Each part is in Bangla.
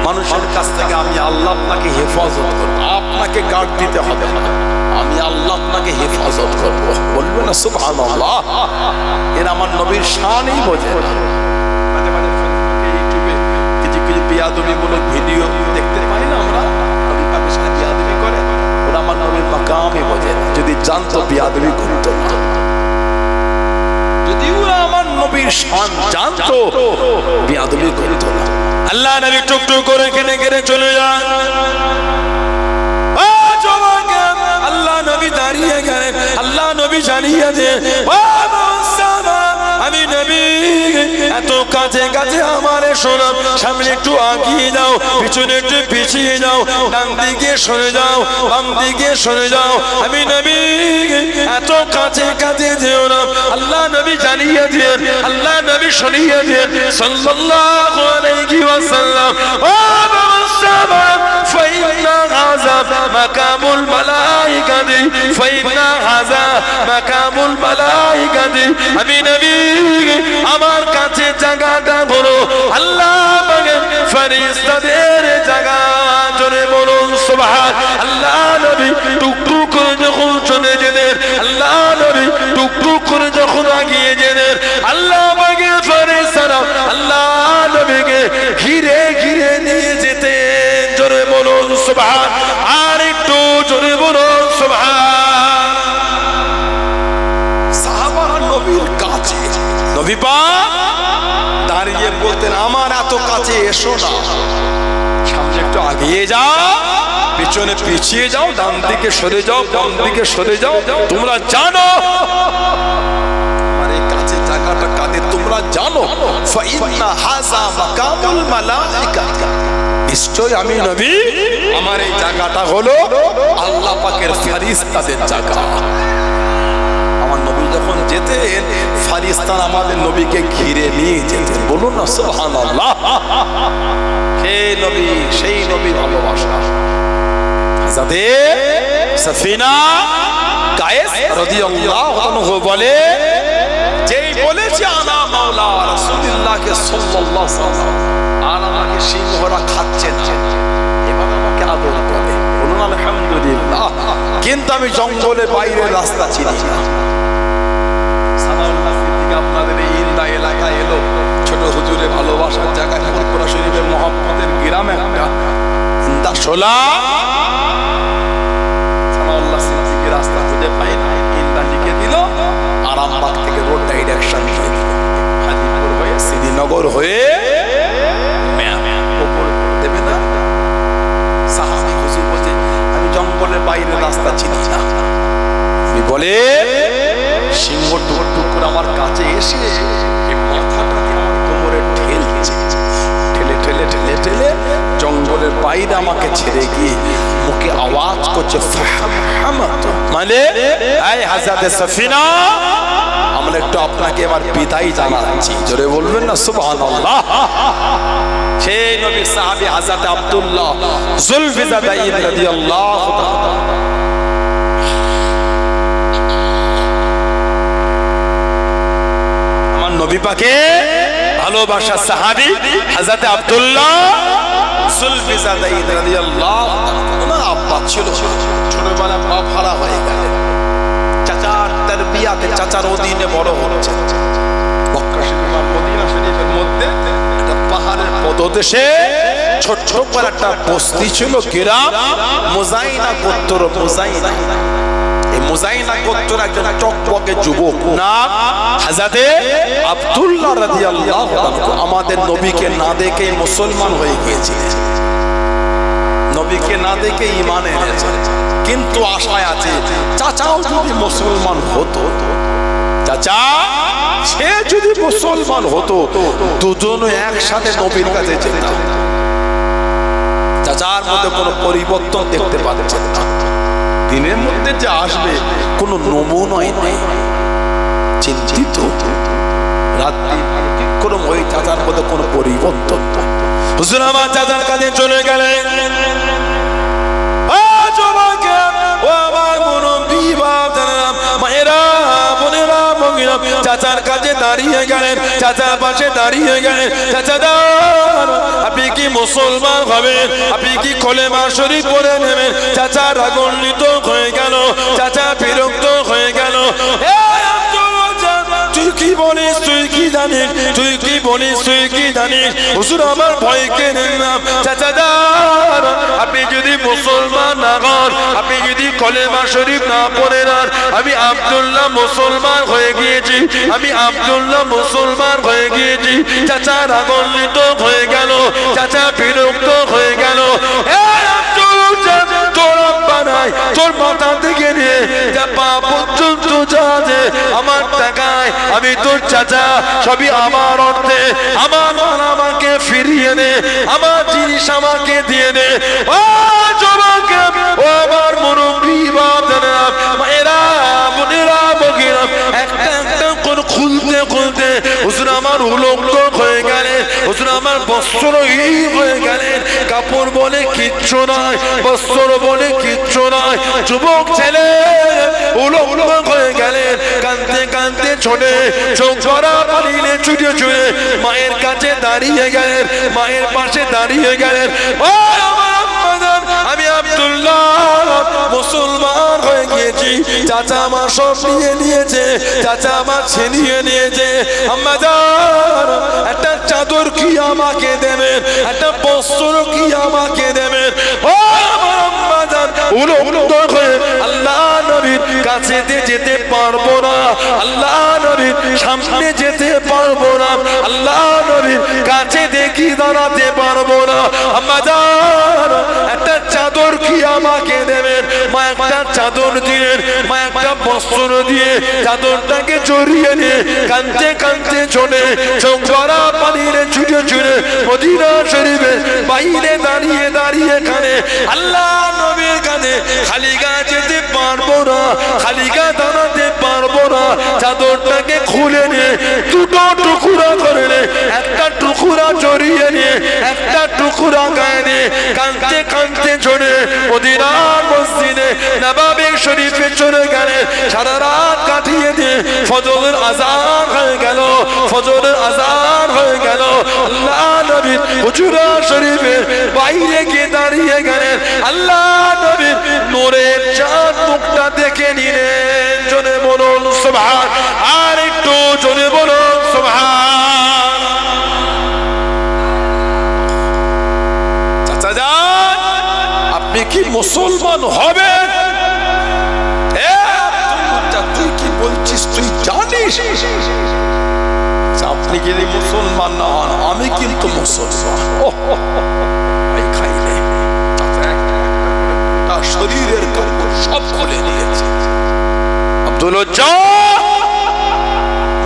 মানুষের কাছ থেকে আমি আল্লাহ আপনাকে হেফাজত করব, আপনাকে গার্ড দিতে হবে না, আমি আল্লাহ আপনাকে হেফাজত করব। বলবে না সুবহানাল্লাহ? এরা আমার নবীর শানই বোঝে না। মাঝে মাঝে ফেসবুকে ইউটিউবে কিছু কিছু বিয়াদবিমূলক ভিডিও দেখতে পাই না আমরা, নবী পাকের সাথে বিয়াদবি করে, ওরা আমার নবীর মাকামই বোঝে না। যদি জানতো বিয়াদবি করতো না, যদি ওরা আমার নবীর শান জানতো বিয়াদবি করতো না। আল্লাহ নবী টুকটুক করে কেনে কেনে চলে যান। আল্লাহ নবী দাঁড়িয়ে গেলেন, আল্লাহ নবী জানিয়ে দেন আমি নবী এত কাছে কাছে আমার শোনাম, সামনে একটু আগিয়ে যাও, পিছনে একটু পিছিয়ে যাও, ডান দিকে সরে যাও, বাম দিকে সরে যাও, আমি নবী এত কাছে কাছে যেও না। আল্লাহ নবী জানিয়ে দেন, আল্লাহ নবী শুনিয়ে দেন সাল্লাল্লাহু আলাইহি ওয়াসাল্লাম فإن هذا مقام الملائكة فإن هذا مقام الملائكة আমি নবী আমার কাছে জায়গাটা হলো আল্লাহ পাকের ফেরেশতাদের জায়গা। জোরে বলুন সুবহান আল্লাহ। নবী টুকটুক করে যখন চলে গেলেন, আল্লাহ নবী টুকটুক করে যখন আগিয়ে গেলেন, আল্লাহ পাকের ফেরেশতারা আল্লাহ নবীকে ঘিরে ঘিরে নিয়ে যেতে। জোরে বলুন সুবহান, আর একটু জোরে বলুন সুবহান। সাহাবারা নবীর কাছে, নবী পাক দাঁড়িয়ে বলতেন আমার এত কাছে এসো না, সামনে একটু আগিয়ে যাও, পিছনে পিছিয়ে যাও, ডান দিকে সরে যাও, বাম দিকে সরে যাও, তোমরা জানো আমার এই কাছে জায়গাটা কাদের তোমরা জানো। ফাইন্না হাযা মাকামুল মালাইকা, নিশ্চয় আমি নবী আমার এই জায়গাটা হলো আল্লাহ পাকের ফেরেশতাদের জায়গা। আমার নবী যখন যেতেন ফেরেশতারা আমাদের নবীকে ঘিরে নিয়ে যেতেন। বলুন না সুবহানাল্লাহ। সেই নবী, সেই নবী ভালোবাসা। হযরতে সাফিনা কায়েস রাদিয়াল্লাহু আনহু বলে, যেই বলেছে আনা মাওলা রাসূলুল্লাহকে সাল্লাল্লাহু আলাইহি ওয়াসাল্লাম, আর আমাকে সিংহরা খাচ্ছে না, এভাবে আমাকে আদর করে। বলুন আলহামদুলিল্লাহ। কিন্তু আমি জঙ্গলের বাইরে রাস্তা চিনি না। সানাউল্লাহ সিদ্দিক আপনাদের এই ইন্দা এলাকায় এলো, ছোট হুজুরে ভালোবাসার জায়গায় ফুরফুরা শরীফের মহব্বতের গ্রামে একটা ইন্দা শোলা। সানাউল্লাহ সিদ্দিকের রাস্তা খুঁজে পাই না, ইন্দা লিখে দিল, আরামবাগ থেকে রোড ডাইরেকশন দিয়ে দিল, হাজিপুর হয়ে শ্রীনগর হয়ে দেবে না। সাহাবী হুজুর বলছে আমি জঙ্গলের বাইরে রাস্তা চিনি না। বলে সিংহ টুক টুক করে আমার কাছে এসে মাথাটাকে আমার কোমরে ঠেলছে, ঠেলে ঠেলে ঠেলে ঠেলে জঙ্গলের বাইরে আমাকে ছেড়ে গিয়ে মুখে আওয়াজ করছে মানে এই হযরতে সাফিনা আমরা একটু আপনাকে এবার বিদায় জানাচ্ছি। জোরে বলবেন না সুবহানাল্লাহ। সেই নবী সাহাবী হযরত আব্দুল্লাহ যুলফিজাদাইন রাদিয়াল্লাহু তাআলা, আমার নবী পাকে ভালোবাসা সাহাবী হযরত আব্দুল্লাহ যুলফিজাদাইন রাদিয়াল্লাহু তাআলা। ওনার আব্বা ছিল ছোটবেলায় বাপ হারা হয়ে গেলেন, চাচার তারবিয়াতে চাচার অধীনে বড় হচ্ছে। মক্কা শরীফ আর মদিনা শরীফের মধ্যে একটা পাহাড়ের পদদেশে ছোট্ট করে একটা বস্তি ছিল, গ্রাম মুজাইনা গোত্র। মুজাইনা, এই মুজাইনা গোত্র একজন চকচকে যুবক নাম হযরতে আব্দুল্লাহ রাদিয়াল্লাহু তাআলা আমাদের নবীকে না দেখে মুসলমান হয়ে গিয়েছিলেন। নবীকে না দেখে ঈমান এনেছেন, কিন্তু আশায় আছে চাচাও যদি মুসলমান হতো, চাচা সে যদি মুসলমান হতো, দুজনে একসাথে নবীর কাছে যেতাম। চাচার মধ্যে কোনো পরিবর্তন দেখতে পাচ্ছেন না, দিনের মধ্যে যে আসবে কোনো নমুনাই নেই, চিন্তিত। রাত্রি ক্রম ওই চাচার মধ্যে কোনো পরিবর্তন। হুজুর আমার চাচার কাছে চলে গেলেন। চাচার কাছে দাঁড়িয়ে গেলেন, চাচার পাশে দাঁড়িয়ে গেলেন। চাচা আপনি কি মুসলমান হবেন, আপনি কি কলেমা শরীফ পড়ে নেবেন। চাচা রাগান্বিত হয়ে গেল, চাচা বিরক্ত হয়ে গেল। তুই কি বলিস, তুই কি জানিস, তুই কি বলিস, তুই কি জানিস। হুজুর আমার ভয় কেড়ে নিলাম। চাচা যান, আপনি যদি মুসলমান না হন, আপনি যদি কলেমা শরীফ না পড়ে নেন, আমি আব্দুল্লাহ মুসলমান হয়ে গিয়েছি, আমি আব্দুল্লাহ মুসলমান হয়ে গিয়েছি। চাচা রাগান্বিত হয়ে গেল, চাচা বিরক্ত হয়ে গেল। তোর আব্বা নাই, তোর মাথা থেকে নিয়ে যা পা পর্যন্ত যা আছে আমার টাকায়, আমি তোর চাচা, সবই আমার অর্থে। আমার মাল আমাকে ফিরিয়ে নে, আমার জিনিস আমাকে দিয়ে নে। ও জবাকে, ও আমার মুরব্বী বাপ জানেন, মায়েরা বোনেরা বগিরা, একটা একটা করে খুলতে খুলতে হুজুর আমার উলঙ্গ হয়ে গেলেন, হুজুর আমার বস্ত্রহীন হয়ে গেলেন। কাপড় বলে কিচ্ছু নয়, বস্ত্র বলে কিচ্ছু নয়। যুবক ছেলে উলঙ্গ হয়ে গেলেন, কাঁদতে কাঁদতে ছোটে চোখ ভরা পানিলে ছুটে ছুটে মায়ের কাছে দাঁড়িয়ে গেলেন, মায়ের পাশে দাঁড়িয়ে গেলেন। ও আমার আম্মা জান, আমি আব্দুল্লাহ মুসলমান হয়ে গিয়েছি। চাচা আমার সব নিয়ে নিয়েছে, চাচা আমার ছিনিয়ে নিয়েছে। আম্মা জান, একটা চাদর কি আমাকে দেবেন, একটা বস্ত্র কি আমাকে দেবেন। ও আমার আম্মা জান উলঙ্গ হয়ে আল্লাহ নবীর কাছে যেতে পারবো না, আল্লাহ নবীর সামনে যেতে পারবো না, আল্লাহ নবীর কাছে দেখি দাঁড়াতে পারবো না। আম্মা জান, একটা চাদর কি আমাকে দেবেন। মা একটা চাদর দিলেন, মা একটা বস্ত্র দিয়ে চাদরটাকে জড়িয়ে নিয়ে কাঁদতে কাঁদতে চলে চোখ ভরা পানিরে ছুটে ছুটে মদিনা শরীফে বাইরে দাঁড়িয়ে দাঁড়িয়ে কানে আল্লাহ নবীর কানে খালি গা যেতে পারবো না, খালি গা দাঁড়াতে পারবো না। চাদরটাকে খুলে নিয়ে দুটো টুকরা করে নে, একটা টুকরা জড়িয়ে নিয়ে একটা টুকরা গায়ে নিয়ে কাঁদতে কাঁদতে চলে মদিনার মসজিদে নববী শরীফে চলে গেলেন। সারা রাত কাটিয়ে দিয়ে ফজরের আযান হয়ে গেল, ফজরের আযান হয়ে গেল। আল্লাহ নবীর হুজরা শরীফে বাইরে গিয়ে দাঁড়িয়ে গেলেন। আল্লাহ নবীর নূরের চাঁদ মুখটা দেখে নিলেন। জোরে বলুন সুবহান, আর একটু জোরে বলুন সুবহান। চাচা যান, আপনি কি মুসলমান হবেন? তুই কি বলছিস, তুই জানিস আপনি যদি মুসলমান না হন, আমি কিন্তু মুসলমান। শরীরের কাপড় সব খুলে দিয়েছে। আব্দুল্লাহ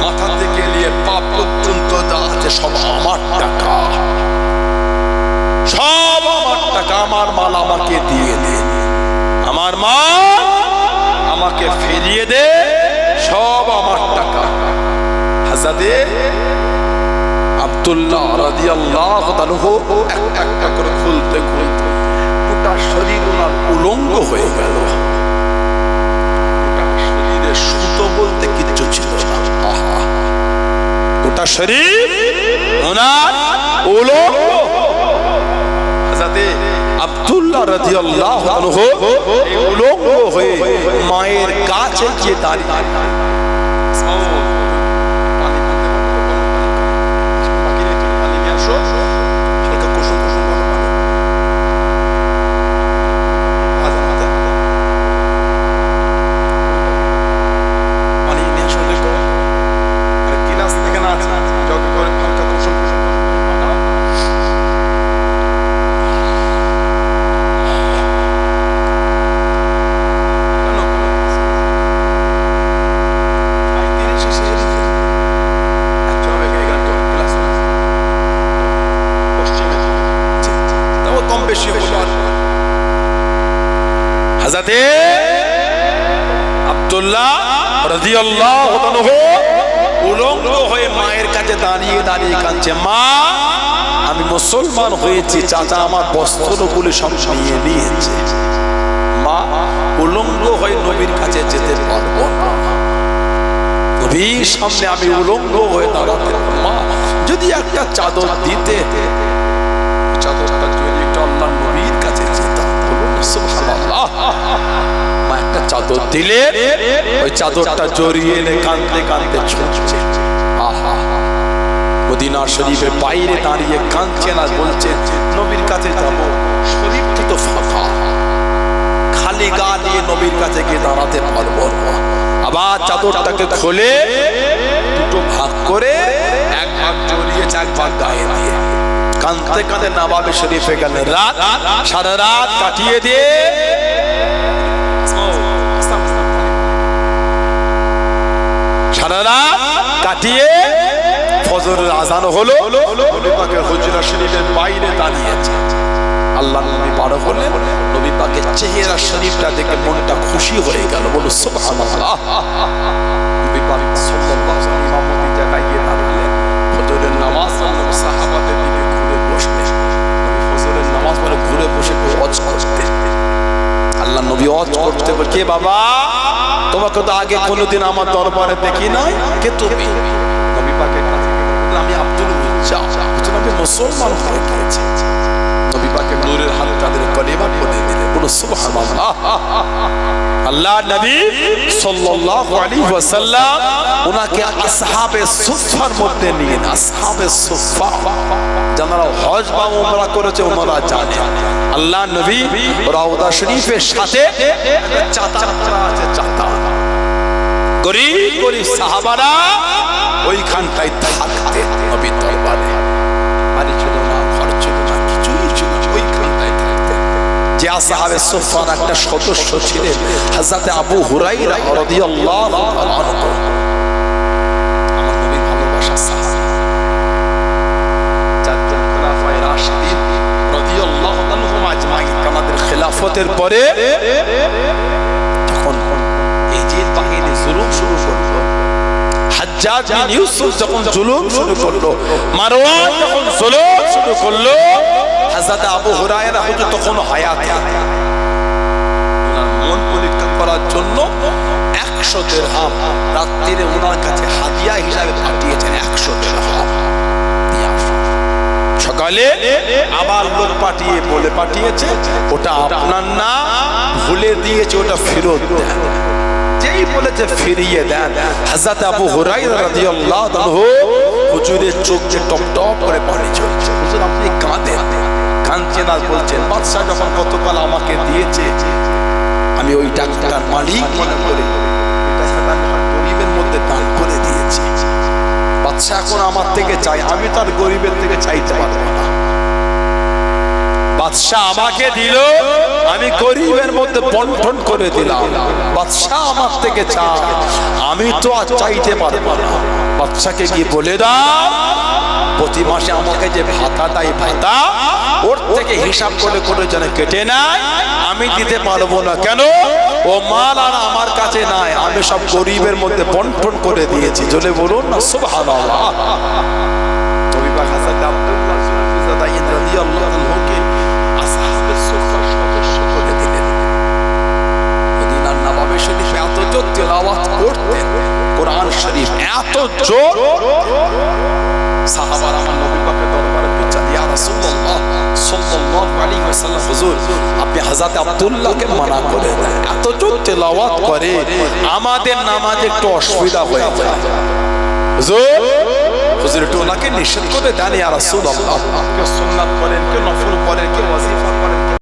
মাথা থেকে নিয়ে পা পর্যন্ত যা আছে সব আমার টাকা, সব আমার টাকা, আমার মাল আমাকে দিয়ে দে, আমার মাল আমাকে ফিরিয়ে দে, সব আমার টাকা। হাজরাতে আব্দুল্লাহ রাদিয়াল্লাহু তাআলা একটা একটা করে খুলতে খুলতে গোটা শরীর ওনার উলঙ্গ হয়ে গেল। গোটা শরীরে সুতো বলতে কিচ্ছু ছিল না। গোটা শরীর ওনার উলঙ্গ। হাজরাতে আব্দুল্লাহ রাদিয়াল্লাহু আনহু উলঙ্গ হয়ে মায়ের কাছে গিয়ে দাঁড়িয়ে হাজরাতে আব্দুল্লাহ রাদিয়াল্লাহু আনহু উলঙ্গ হয়ে মায়ের কাছে দাঁড়িয়ে দাঁড়িয়ে কাঁদছে, মা আমি মুসলমান হয়েছি, চাচা আমার বস্ত্রগুলি সব নিয়ে নিয়েছে। মা উলঙ্গ হয়ে নবীর কাছে যেতে পারবো না, নবীর সামনে আমি উলঙ্গ হয়ে দাঁড়াতে, মা যদি একটা চাদর দিতে, চাদর দিলেন, ওই চাদরটা জড়িয়ে এনে কাঁদতে কাঁদতে ছুটছে। আহা, মদিনা শরীফের বাইরে দাঁড়িয়ে কাঁদছেন আর বলছেন নবীর কাছে যাব, শরীফটি তো ফাঁকা, খালি গা নিয়ে নবীর কাছে গিয়ে দাঁড়াতে পারবো না। আবার চাদরটাকে খুলে দুটো ভাগ করে এক ভাগ জড়িয়েছে, এক ভাগ গায়ে দিয়ে কাঁদতে কাঁদতে নবাবে শরীফে গেলেন। রাত, সারা রাত কাটিয়ে দিয়ে সারা রাত কাটিয়ে ফজরের আজান হলো, নবী পাকের হুজরা শরীফের বাইরে দাঁড়িয়েছে। আল্লাহ নবী পার হলেন, নবী পাকের চেহারা শরীফটা দেখে মনটা খুশি হয়ে গেল। বলো সুবহানাল্লাহ। নবী পাক সাল্লাল্লাহু আলাইহি ওয়াসাল্লাম ইমামতি জায়গায় গিয়ে দাঁড়ালেন, ফজরের নামাজ পড়লেন, সাহাবাদের দিকে ঘুরে বসলেন। নবী ফজরের নামাজ পড়ে ঘুরে বসে ওয়াজ করতেন। আল্লাহ নবী ওয়াজ করতে বলে, কে বাবা, তোমাকে তো আগে কোনোদিন আমার দরবারে দেখি নাই, কে তুমি? নবী পাকের কাছে বললেন, আমি আব্দুল মুজ্জা, আমি মুসলমান হয়ে গিয়েছি। নবী পাকের নূরের হাত তাদের কলিমা পড়ে দিলেন। বলো সুবহানাল্লাহ। আল্লাহ নবী সাল্লাল্লাহু আলাইহি ওয়াসাল্লাম ওনাকে আসহাবে সুফফার মধ্যে নিয়ে, আসহাবে সুফফা যারা হজ বা উমরা করেছে ওনারা জানে। আল্লাহ নবী রওজা শরীফের সাথে চাতা আছে, চাতা গরিব গরিব সাহাবারা ওইখানটায় থাকতেন নবীর দরবারে। বাড়ি ছিল না, ঘর ছিল না, কিছুই ছিল না, ওইখানটায় থাকতেন। যে আসহাবে সুফফার একটা সদস্য ছিলেন হযরত আবু হুরায়রা রাদিয়াল্লাহু আনহু, আমার নবীর ভালোবাসার সাহাবী, চারজন খলিফায়ে রাশিদিন রাদিয়াল্লাহু আনহুম আজমাইন। আমাদের খেলাফতের পরে যখন এজিদ বাহিনী জুলুম শুরু করলো, হাজ্জাজ বিন ইউসুফ যখন জুলুম শুরু করলো, মারওয়ান যখন জুলুম শুরু করলো, হযরত আবু হুরায়রা হুজুর তখন হায়াতে, ওনার মন পরীক্ষা করার জন্য 100 দিরহাম রাত্রিরে ওনার কাছে হাদিয়া হিসাবে পাঠিয়েছেন। 100 দিরহাম সকালে আবার লোক পাঠিয়ে বলে পাঠিয়েছে, ওটা আপনার না, ভুলে দিয়েছে, ওটা ফেরত দেন। যেই বলেছে ফিরিয়ে দেন, হযরত আবু হুরায়রা রাদিয়াল্লাহু আনহু হুজুরের চোখ দিয়ে টপ টপ করে পানি ঝরছে। হুজুর আপনি কাঁদেন, কাঁদছেন আর বলছেন, বাদশা যখন গতকাল আমাকে দিয়েছে, আমি ওই টাকার মালিক মনে করে গরিবের মধ্যে দান করে দিয়েছি। বাদশা এখন আমার থেকে চাই, আমি তার গরিবের থেকে চাইতে পারবো না। বাদশা আমাকে দিল, আমি গরিবের মধ্যে বন্টন করে দিলাম। বাদশা আমার থেকে চায়, আমি তো আর চাইতে পারবো না। বাদশাকে কি বলে দাও, প্রতি মাসে আমাকে যে ভাতা দেয়, ভাতা ওর থেকে হিসাব করে করে যেন কেটে নেয়, আমি দিতে পারবো না। কেন? ও মাল আর আমার কাছে নাই, আমি সব গরিবের মধ্যে বন্টন করে দিয়েছি। জলে বলুন না সুবহানাল্লাহ। নবী পাক হযরত আব্দুল্লাহ সুলফিজাদাইন রাদিয়াল্লাহু আনহুকে আসহাবে সুফফার সদস্য করে দিলেন। মদিনার নবাবে শরীফে এত জোর তেলাওয়াত করতেন কোরআন শরীফ, এত জোর সাহাবারা আমার নবী পাকের দরবারে পৌঁছে দিয়ে, ইয়া রাসূলুল্লাহ সাল্লাল্লাহু আলাইহি ওয়াসাল্লাম, হুজুর আপনি হযরত আব্দুল্লাহকে মানা করে দেন, এত জোর তেলাওয়াত করে আমাদের নামাজে একটু অসুবিধা হয়ে যায়। হুজুর একটু ওনাকে নিষেধ করে দেন, ইয়া রাসূলুল্লাহ। কেউ সুন্নাত পড়েন, কেউ